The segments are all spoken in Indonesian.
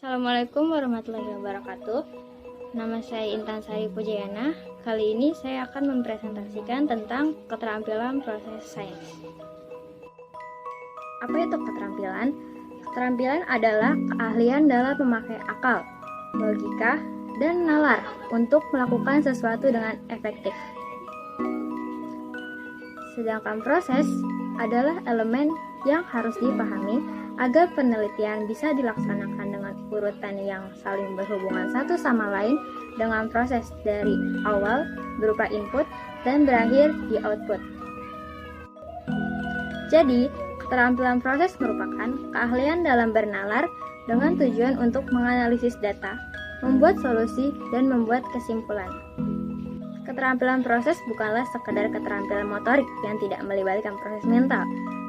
Assalamualaikum warahmatullahi wabarakatuh. Nama saya Intan Sari Pujayana. Kali ini saya akan mempresentasikan tentang keterampilan proses sains. Apa itu keterampilan? Keterampilan adalah keahlian dalam memakai akal, logika, dan nalar untuk melakukan sesuatu dengan efektif. Sedangkan proses adalah elemen yang harus dipahami agar penelitian bisa dilaksanakan dengan urutan yang saling berhubungan satu sama lain dengan proses dari awal berupa input dan berakhir di output. Jadi, keterampilan proses merupakan keahlian dalam bernalar dengan tujuan untuk menganalisis data, membuat solusi, dan membuat kesimpulan. Keterampilan proses bukanlah sekedar keterampilan motorik yang tidak melibatkan proses mental.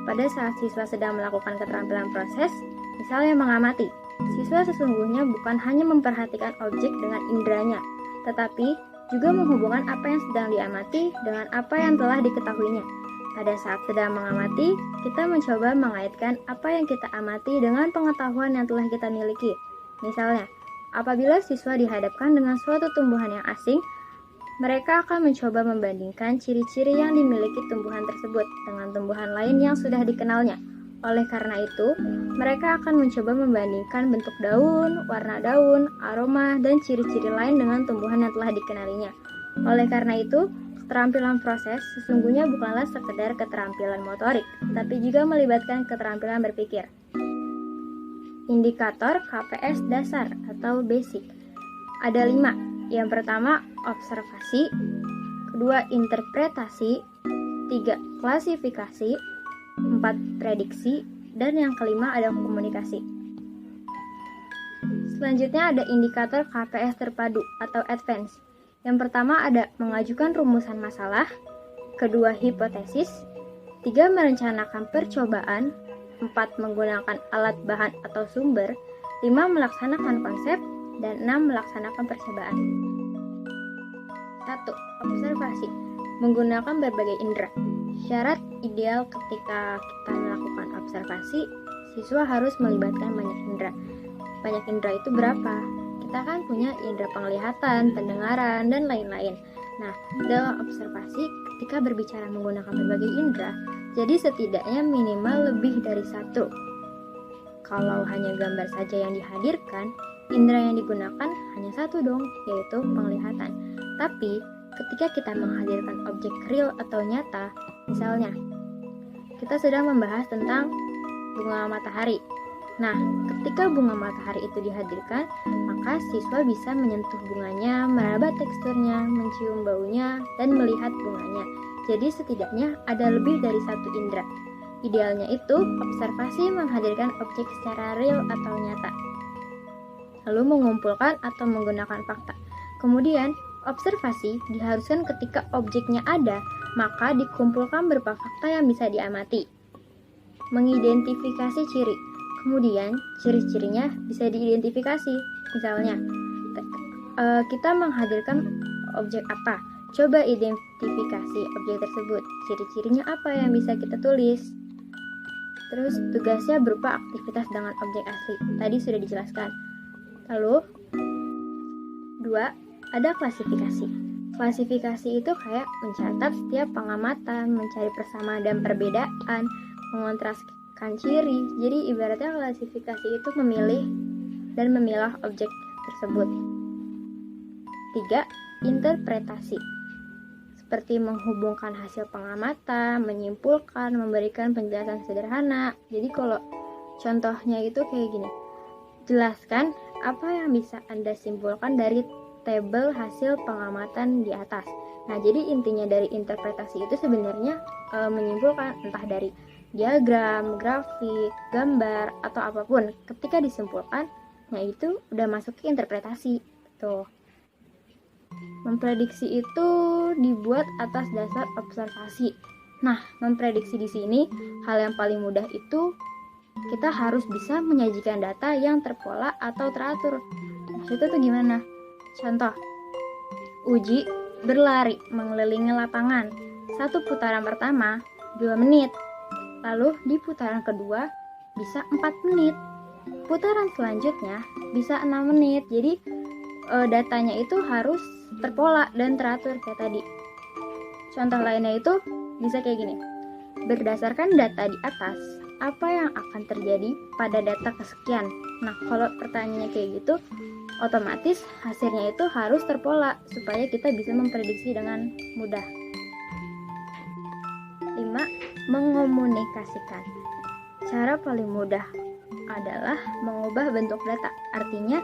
Pada saat siswa sedang melakukan keterampilan proses, misalnya mengamati, siswa sesungguhnya bukan hanya memperhatikan objek dengan inderanya, tetapi juga menghubungkan apa yang sedang diamati dengan apa yang telah diketahuinya. Pada saat sedang mengamati, kita mencoba mengaitkan apa yang kita amati dengan pengetahuan yang telah kita miliki. Misalnya, apabila siswa dihadapkan dengan suatu tumbuhan yang asing, mereka akan mencoba membandingkan ciri-ciri yang dimiliki tumbuhan tersebut dengan tumbuhan lain yang sudah dikenalnya. Oleh karena itu, mereka akan mencoba membandingkan bentuk daun, warna daun, aroma, dan ciri-ciri lain dengan tumbuhan yang telah dikenalinya. Oleh karena itu, keterampilan proses sesungguhnya bukanlah sekedar keterampilan motorik, tapi juga melibatkan keterampilan berpikir. Indikator KPS dasar atau basic. Ada 5. Yang pertama, observasi. Kedua, interpretasi. 3, klasifikasi. 4, prediksi. Dan yang kelima ada komunikasi. Selanjutnya ada indikator KPS terpadu atau advance. Yang pertama ada mengajukan rumusan masalah. Kedua, hipotesis. 3, merencanakan percobaan. 4, menggunakan alat bahan atau sumber. 5, melaksanakan konsep. Dan 6, melaksanakan percobaan. 1. Observasi. Menggunakan berbagai indera. Syarat ideal ketika kita melakukan observasi, siswa harus melibatkan banyak indera. Banyak indera itu berapa? Kita kan punya indera penglihatan, pendengaran, dan lain-lain. Nah, dalam observasi, ketika berbicara menggunakan berbagai indera, jadi setidaknya minimal lebih dari 1. Kalau hanya gambar saja yang dihadirkan, indera yang digunakan hanya 1 dong, yaitu penglihatan. Tapi, ketika kita menghadirkan objek real atau nyata, misalnya, kita sedang membahas tentang bunga matahari. Nah, ketika bunga matahari itu dihadirkan, maka siswa bisa menyentuh bunganya, meraba teksturnya, mencium baunya, dan melihat bunganya. Jadi setidaknya ada lebih dari 1 indera. Idealnya itu, observasi menghadirkan objek secara real atau nyata, lalu mengumpulkan atau menggunakan fakta. Kemudian, observasi diharuskan ketika objeknya ada, maka dikumpulkan berupa fakta yang bisa diamati. Mengidentifikasi ciri. Kemudian, ciri-cirinya bisa diidentifikasi. Misalnya, kita menghadirkan objek apa? Coba identifikasi objek tersebut. Ciri-cirinya apa yang bisa kita tulis? Terus, tugasnya berupa aktivitas dengan objek asli. Tadi sudah dijelaskan. Lalu, 2, ada klasifikasi. Klasifikasi itu kayak mencatat setiap pengamatan, mencari persamaan dan perbedaan, mengontraskan ciri. Jadi ibaratnya klasifikasi itu memilih dan memilah objek tersebut. 3, interpretasi. Seperti menghubungkan hasil pengamatan, menyimpulkan, memberikan penjelasan sederhana. Jadi kalau contohnya itu kayak gini. Jelaskan apa yang bisa Anda simpulkan dari tabel hasil pengamatan di atas. Nah, jadi intinya dari interpretasi itu sebenarnya menyimpulkan entah dari diagram, grafik, gambar, atau apapun. Ketika disimpulkan, nah itu udah masuk ke interpretasi. Tuh. Memprediksi itu dibuat atas dasar observasi. Nah, memprediksi di sini hal yang paling mudah itu kita harus bisa menyajikan data yang terpola atau teratur. Maksudnya tuh gimana? Contoh, uji berlari mengelilingi lapangan. 1 putaran pertama 2 menit. Lalu di putaran kedua bisa 4 menit. Putaran selanjutnya bisa 6 menit. Jadi datanya itu harus terpola dan teratur kayak tadi. Contoh lainnya itu bisa kayak gini. Berdasarkan data di atas, apa yang akan terjadi pada data kesekian? Nah, kalau pertanyaannya kayak gitu, otomatis hasilnya itu harus terpola supaya kita bisa memprediksi dengan mudah. 5. Mengomunikasikan. Cara paling mudah adalah mengubah bentuk data. Artinya,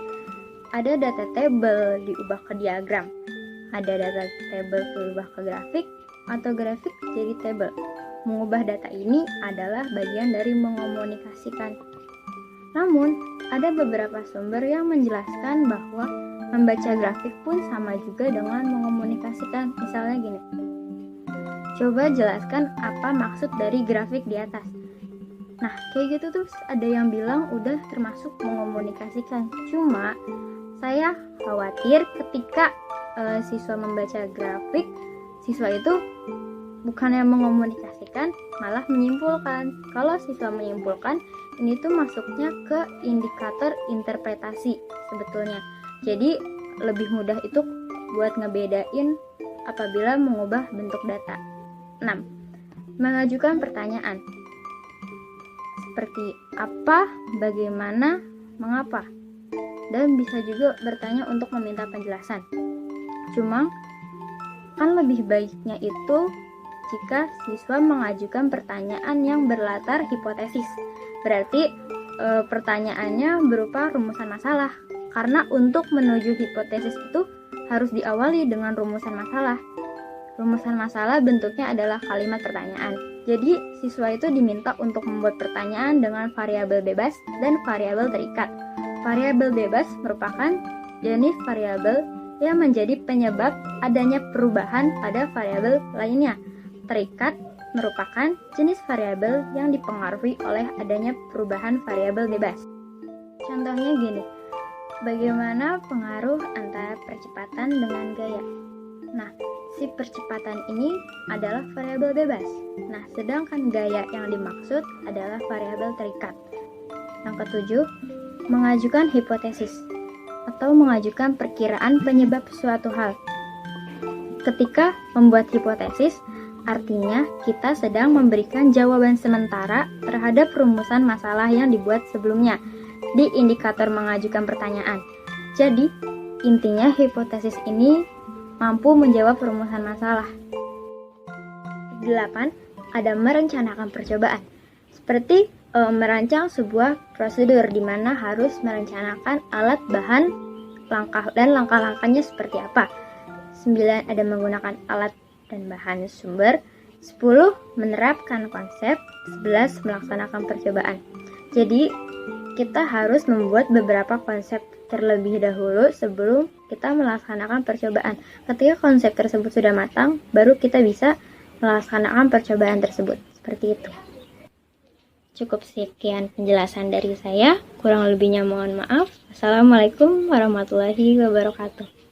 ada data table diubah ke diagram, ada data table berubah ke grafik, atau grafik jadi table. Mengubah data ini adalah bagian dari mengomunikasikan. Namun, ada beberapa sumber yang menjelaskan bahwa membaca grafik pun sama juga dengan mengomunikasikan. Misalnya gini, coba jelaskan apa maksud dari grafik di atas. Nah, kayak gitu tuh ada yang bilang udah termasuk mengomunikasikan. Cuma, saya khawatir ketika siswa membaca grafik, siswa itu bukannya mengomunikasikan, malah menyimpulkan. Kalau siswa menyimpulkan, ini tuh masuknya ke indikator interpretasi sebetulnya. Jadi lebih mudah itu buat ngebedain apabila mengubah bentuk data. 6. Mengajukan pertanyaan. Seperti apa, bagaimana, mengapa. Dan bisa juga bertanya untuk meminta penjelasan. Cuma kan lebih baiknya itu jika siswa mengajukan pertanyaan yang berlatar hipotesis. Berarti pertanyaannya berupa rumusan masalah. Karena untuk menuju hipotesis itu harus diawali dengan rumusan masalah. Rumusan masalah bentuknya adalah kalimat pertanyaan. Jadi siswa itu diminta untuk membuat pertanyaan dengan variabel bebas dan variabel terikat. Variabel bebas merupakan jenis variabel yang menjadi penyebab adanya perubahan pada variabel lainnya. Terikat merupakan jenis variabel yang dipengaruhi oleh adanya perubahan variabel bebas. Contohnya gini, bagaimana pengaruh antara percepatan dengan gaya? Nah, si percepatan ini adalah variabel bebas. Nah, sedangkan gaya yang dimaksud adalah variabel terikat. Yang ketujuh, mengajukan hipotesis atau mengajukan perkiraan penyebab suatu hal. Ketika membuat hipotesis, artinya kita sedang memberikan jawaban sementara terhadap rumusan masalah yang dibuat sebelumnya di indikator mengajukan pertanyaan. Jadi, intinya hipotesis ini mampu menjawab rumusan masalah. 8. Ada merencanakan percobaan. Seperti merancang sebuah prosedur di mana harus merencanakan alat, bahan, langkah-langkahnya seperti apa. 9. Ada menggunakan alat dan bahan sumber. 10. Menerapkan konsep. 11. Melaksanakan percobaan. Jadi, kita harus membuat beberapa konsep terlebih dahulu sebelum kita melaksanakan percobaan. Ketika konsep tersebut sudah matang, baru kita bisa melaksanakan percobaan tersebut. Seperti itu. Cukup sekian penjelasan dari saya. Kurang lebihnya mohon maaf. Assalamualaikum warahmatullahi wabarakatuh.